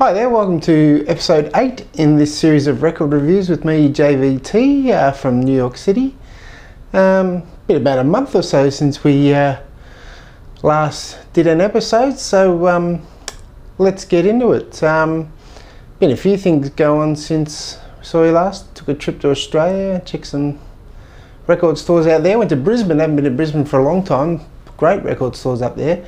Hi there, welcome to episode 8 in this series of record reviews with me, JVT, from New York City. Been about a month or so since we last did an episode, so let's get into it. Been a few things go on since we saw you last. Took a trip to Australia, checked some record stores out there. Went to Brisbane, haven't been to Brisbane for a long time. Great record stores up there.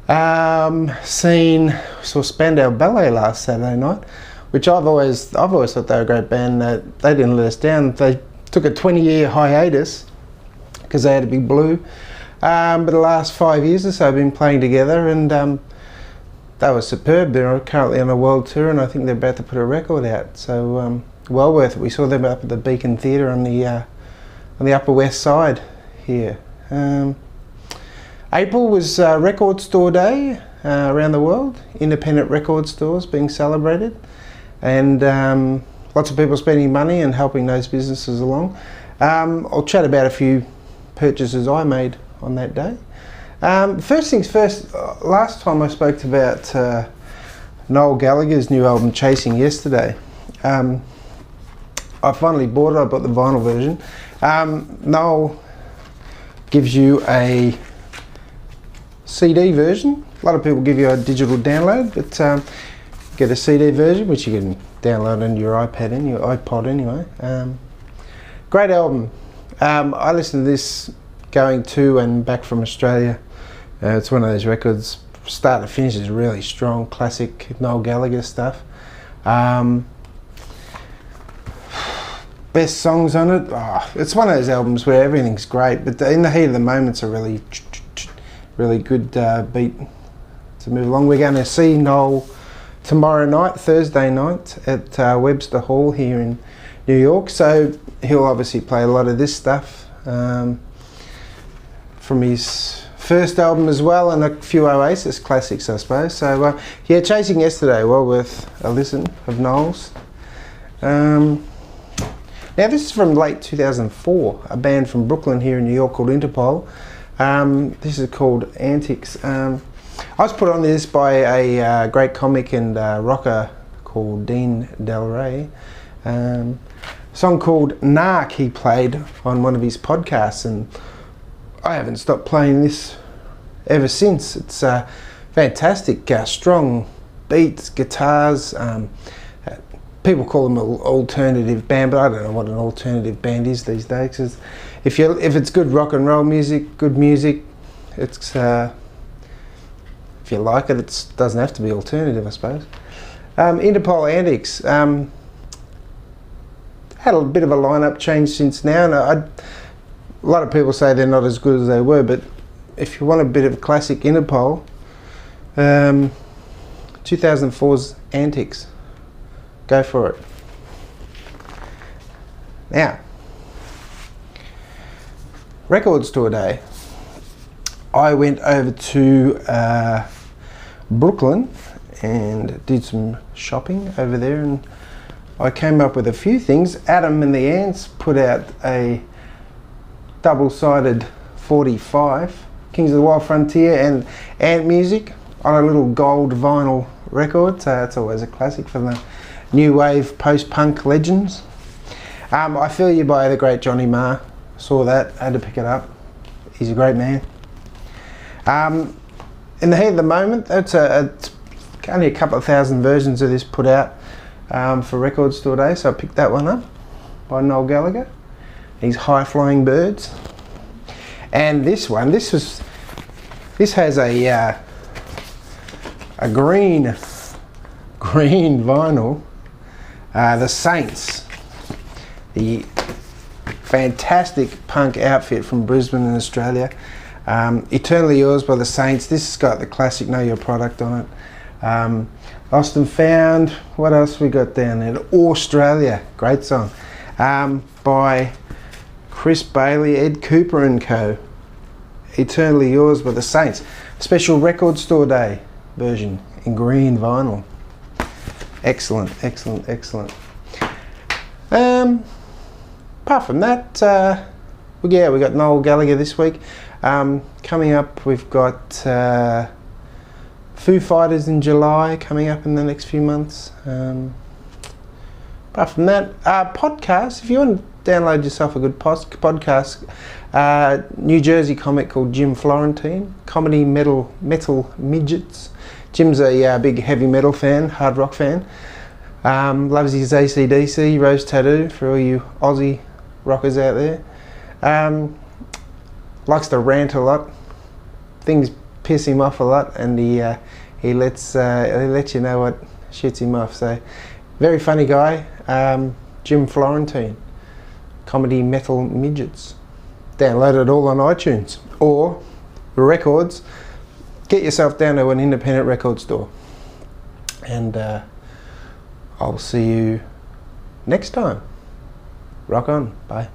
Saw Spandau Ballet last Saturday night, which I've always thought they were a great band. They didn't let us down. They took a 20-year hiatus because they had a big blue. But the last 5 years or so have been playing together, and they were superb. They're currently on a world tour, and I think they're about to put a record out. So well worth it. We saw them up at the Beacon Theatre on the Upper West Side here. April was Record Store Day around the world. Independent record stores being celebrated, and lots of people spending money and helping those businesses along. I'll chat about a few purchases I made on that day. First things first, last time I spoke about Noel Gallagher's new album Chasing yesterday. I finally bought it. I bought the vinyl version. Noel gives you a CD version. A lot of people give you a digital download, but get a CD version which you can download on your iPad and your iPod anyway. Great album. I listened to this going to and back from Australia. It's one of those records, start to finish, is really strong, classic Noel Gallagher stuff. Best songs on it. It's one of those albums where everything's great, but in the heat of the moment's a really good beat to move along. We're going to see Noel tomorrow night, Thursday night, at Webster Hall here in New York, so he'll obviously play a lot of this stuff from his first album as well, and a few Oasis classics, I suppose. So yeah, Chasing yesterday, well worth a listen of Noel's. Now this is from late 2004, a band from Brooklyn here in New York called Interpol. This is called Antics. I was put on this by a great comic and rocker called Dean Del Rey. A song called Narc he played on one of his podcasts, and I haven't stopped playing this ever since. It's fantastic, strong beats, guitars. People call them an alternative band, but I don't know what an alternative band is these days. 'Cause if it's good rock and roll music, good music, it's if you like it, it doesn't have to be alternative, I suppose. Interpol Antics had a bit of a lineup change since now, and a lot of people say they're not as good as they were, but if you want a bit of classic Interpol, 2004's Antics. Go for it. Now, Record Store Day. I went over to Brooklyn and did some shopping over there, and I came up with a few things. Adam and the Ants put out a double-sided 45, Kings of the Wild Frontier and Ant Music, on a little gold vinyl record, so that's always a classic for the new wave post-punk legends. I Feel You by the great Johnny Marr. Saw that, had to pick it up. He's a great man. In the heat of the moment, it's only a couple of thousand versions of this put out for Record Store Day, so I picked that one up by Noel Gallagher. These High Flying Birds. And this one, this has a green vinyl. The Saints, the fantastic punk outfit from Brisbane in Australia. Eternally Yours by the Saints. This has got the classic Know Your Product on it. Lost and Found. What else we got down there? Australia, great song, by Chris Bailey, Ed Cooper and Co. Eternally Yours by the Saints. Special Record Store Day version in green vinyl. Excellent, excellent, excellent. Apart from that, we got Noel Gallagher this week. Coming up, we've got Foo Fighters in July coming up in the next few months. Apart from that, podcasts. If you want to download yourself a good podcast, New Jersey comic called Jim Florentine, comedy metal midgets. Jim's a big heavy metal fan, hard rock fan. Loves his AC/DC, Rose Tattoo for all you Aussie rockers out there. Likes to rant a lot. Things piss him off a lot, and he lets you know what shits him off. So, very funny guy. Jim Florentine, comedy metal midgets. Download it all on iTunes or records. Get yourself down to an independent record store, and I'll see you next time. Rock on. Bye.